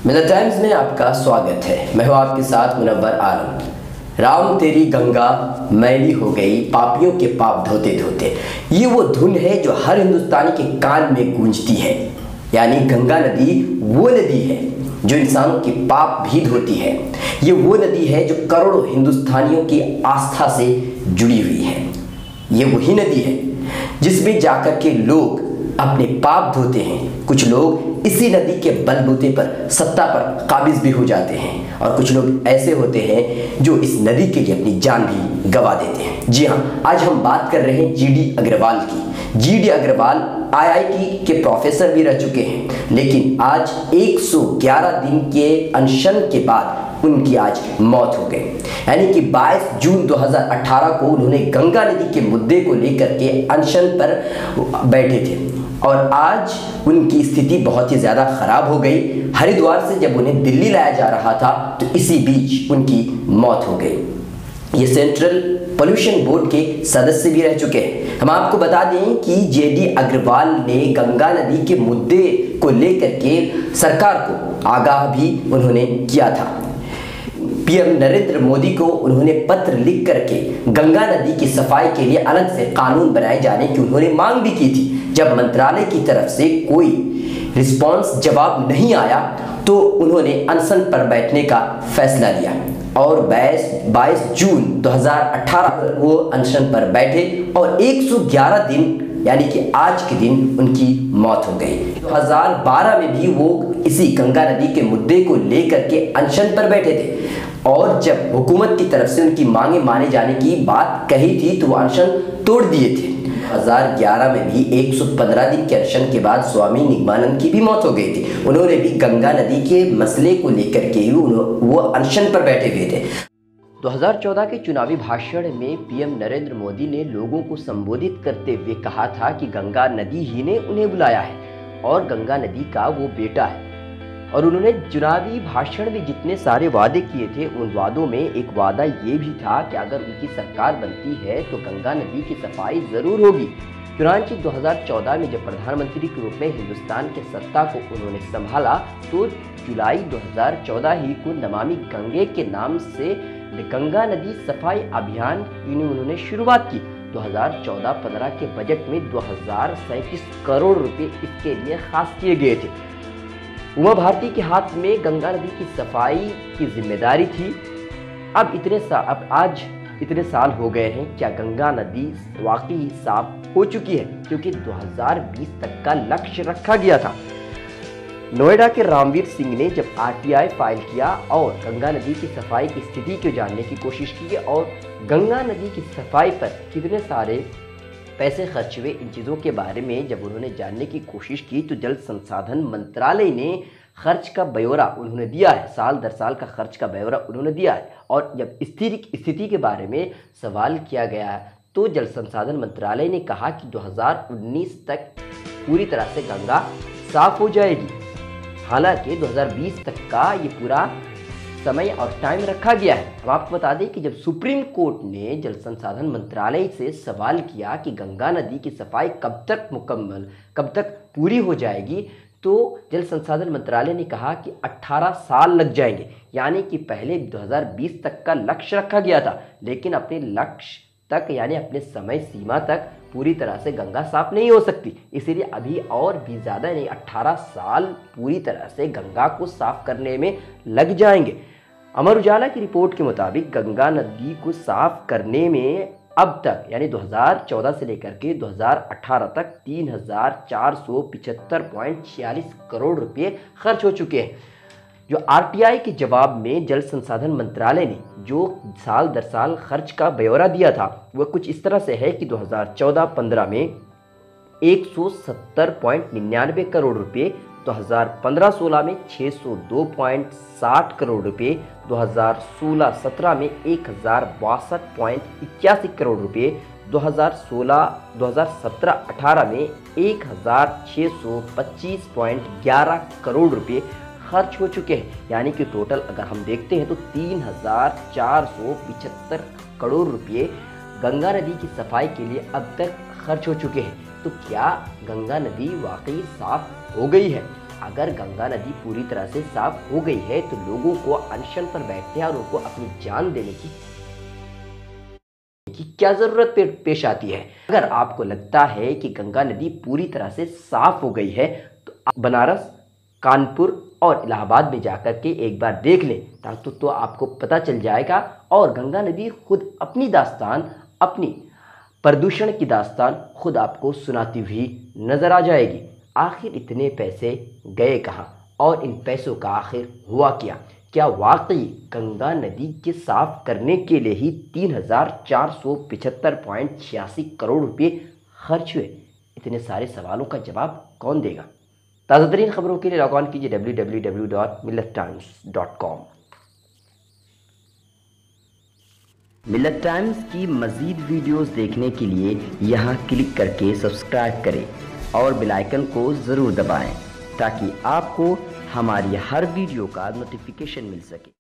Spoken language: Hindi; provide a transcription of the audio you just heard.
मिलत टाइम्स में आपका स्वागत है। मैं हूं आपके साथ मुनव्वर आलम। राम तेरी गंगा मैली हो गई, पापियों के पाप धोते धोते। ये वो धुन है जो हर हिंदुस्तानी के कान में गूंजती है। यानी गंगा नदी वो नदी है जो इंसानों के पाप भी धोती है। ये वो नदी है जो करोड़ों हिंदुस्तानियों की आस्था से जुड़ी हुई है। ये वही नदी है जिसमें जाकर के लोग अपने पाप धोते हैं। कुछ लोग इसी नदी के बलबूते पर सत्ता पर काबिज भी हो जाते हैं और कुछ लोग ऐसे होते हैं जो इस नदी के लिए अपनी जान भी गंवा देते हैं। जी हाँ, आज हम बात कर रहे हैं जीडी अग्रवाल की। जीडी अग्रवाल आईआईटी के प्रोफेसर भी रह चुके हैं, लेकिन आज 111 दिन के अनशन के बाद उनकी आज मौत हो गई। यानी कि 22 जून 2018 को उन्होंने गंगा नदी के मुद्दे को लेकर के अनशन पर बैठे थे और आज उनकी स्थिति बहुत ही ज़्यादा खराब हो गई। हरिद्वार से जब उन्हें दिल्ली लाया जा रहा था तो इसी बीच उनकी मौत हो गई। ये सेंट्रल पोल्यूशन बोर्ड के सदस्य भी रह चुके हैं। हम आपको बता दें कि जेडी अग्रवाल ने गंगा नदी के मुद्दे को लेकर के सरकार को आगाह भी उन्होंने किया था। पीएम नरेंद्र मोदी को उन्होंने पत्र लिख करके गंगा नदी की सफाई के लिए अलग से कानून बनाए जाने की उन्होंने मांग भी की थी। जब मंत्रालय की तरफ से कोई रिस्पांस जवाब नहीं आया तो उन्होंने अनशन पर बैठने का फैसला लिया और 22 जून 2018 वो अनशन पर बैठे और 111 दिन यानी कि आज के दिन उनकी मौत हो गई। 2012 में भी वो इसी गंगा नदी के मुद्दे को लेकर के अनशन पर बैठे थे और जब हुकूमत की तरफ से उनकी मांगे माने जाने की बात कही थी तो वो अनशन तोड़ दिए थे। 2011 में भी 115 दिन के अनशन के बाद स्वामी निगमानंद की भी मौत हो गई थी। उन्होंने भी गंगा नदी के मसले को लेकर के ही वो अनशन पर बैठे हुए थे। 2014 के चुनावी भाषण में पीएम नरेंद्र मोदी ने लोगों को संबोधित करते हुए कहा था कि गंगा नदी ही ने उन्हें बुलाया है और गंगा नदी का वो बेटा है। और उन्होंने चुनावी भाषण में जितने सारे वादे किए थे उन वादों में एक वादा ये भी था कि अगर उनकी सरकार बनती है तो गंगा नदी की सफाई जरूर होगी। चुनांची 2014 में जब प्रधानमंत्री के रूप में हिंदुस्तान के सत्ता को उन्होंने संभाला तो जुलाई 2014 ही को नमामि गंगे के नाम से गंगा नदी सफाई अभियान की उन्होंने शुरुआत की। 2014-15 के बजट में 2037 करोड़ रुपए इसके लिए खास किए गए थे। उमा भारती के हाथ में गंगा नदी की सफाई की जिम्मेदारी थी। अब आज इतने साल हो गए हैं, क्या गंगा नदी वाकई साफ हो चुकी है? क्योंकि 2020 तक का लक्ष्य रखा गया था। नोएडा के रामवीर सिंह ने जब आरटीआई फाइल किया और गंगा नदी की सफाई की स्थिति को जानने की कोशिश की और गंगा नदी की सफाई पर कितने सारे पैसे खर्च हुए, इन चीज़ों के बारे में जब उन्होंने जानने की कोशिश की तो जल संसाधन मंत्रालय ने खर्च का ब्यौरा उन्होंने दिया है। साल दर साल का खर्च का ब्यौरा उन्होंने दिया है और जब स्थिति के बारे में सवाल किया गया तो जल संसाधन मंत्रालय ने कहा कि 2019 तक पूरी तरह से गंगा साफ हो जाएगी। हालांकि 2020 तक का ये पूरा समय और टाइम रखा गया है। हम आपको बता दें कि जब सुप्रीम कोर्ट ने जल संसाधन मंत्रालय से सवाल किया कि गंगा नदी की सफाई कब तक पूरी हो जाएगी, तो जल संसाधन मंत्रालय ने कहा कि 18 साल लग जाएंगे। यानी कि पहले 2020 तक का लक्ष्य रखा गया था, लेकिन अपने लक्ष्य तक यानी अपने समय सीमा तक पूरी तरह से गंगा साफ नहीं हो सकती। इसीलिए अभी और भी ज़्यादा नहीं, 18 साल पूरी तरह से गंगा को साफ करने में लग जाएंगे। अमर उजाला की रिपोर्ट के मुताबिक गंगा नदी को साफ करने में अब तक यानी 2014 से लेकर के 2018 तक 3475.46 करोड़ रुपए खर्च हो चुके हैं। जो आरटीआई के जवाब में जल संसाधन मंत्रालय ने जो साल दर साल खर्च का ब्यौरा दिया था वह कुछ इस तरह से है कि 2014-15 में 170.99 करोड़ रुपए, 2015-16 में 602.60 करोड़ रुपए, 2016-17 में 1062.81 करोड़ रुपए, 2017-18 में 1625.11 करोड़ रुपए खर्च हो चुके हैं। यानी कि टोटल अगर हम देखते हैं तो 3475 करोड़ रुपए गंगा नदी की सफाई के लिए अब तक खर्च हो चुके हैं। तो क्या गंगा नदी वाकई साफ हो गई है? अगर गंगा नदी पूरी तरह से साफ हो गई है तो लोगों को अनशन पर बैठने और उनको अपनी जान देने की क्या जरूरत पेश आती है। अगर आपको लगता है कि गंगा नदी पूरी तरह से साफ हो गई है तो आप बनारस, कानपुर और इलाहाबाद में जाकर के एक बार देख लें, तो आपको पता चल जाएगा और गंगा नदी खुद अपनी दास्तान, अपनी प्रदूषण की दास्तान खुद आपको सुनाती हुई नजर आ जाएगी। आखिर इतने पैसे गए कहाँ और इन पैसों का आखिर हुआ क्या? क्या वाकई गंगा नदी के साफ करने के लिए ही 3,475.86 करोड़ रुपये खर्च हुए? इतने सारे सवालों का जवाब कौन देगा? ताज़ा तरीन खबरों के लिए लॉग ऑन कीजिए www.millettimes.com। मिल्लत टाइम्स की मज़ीद वीडियोस देखने के लिए यहाँ क्लिक करके सब्सक्राइब करें और बेल आइकन को ज़रूर दबाएं ताकि आपको हमारी हर वीडियो का नोटिफिकेशन मिल सके।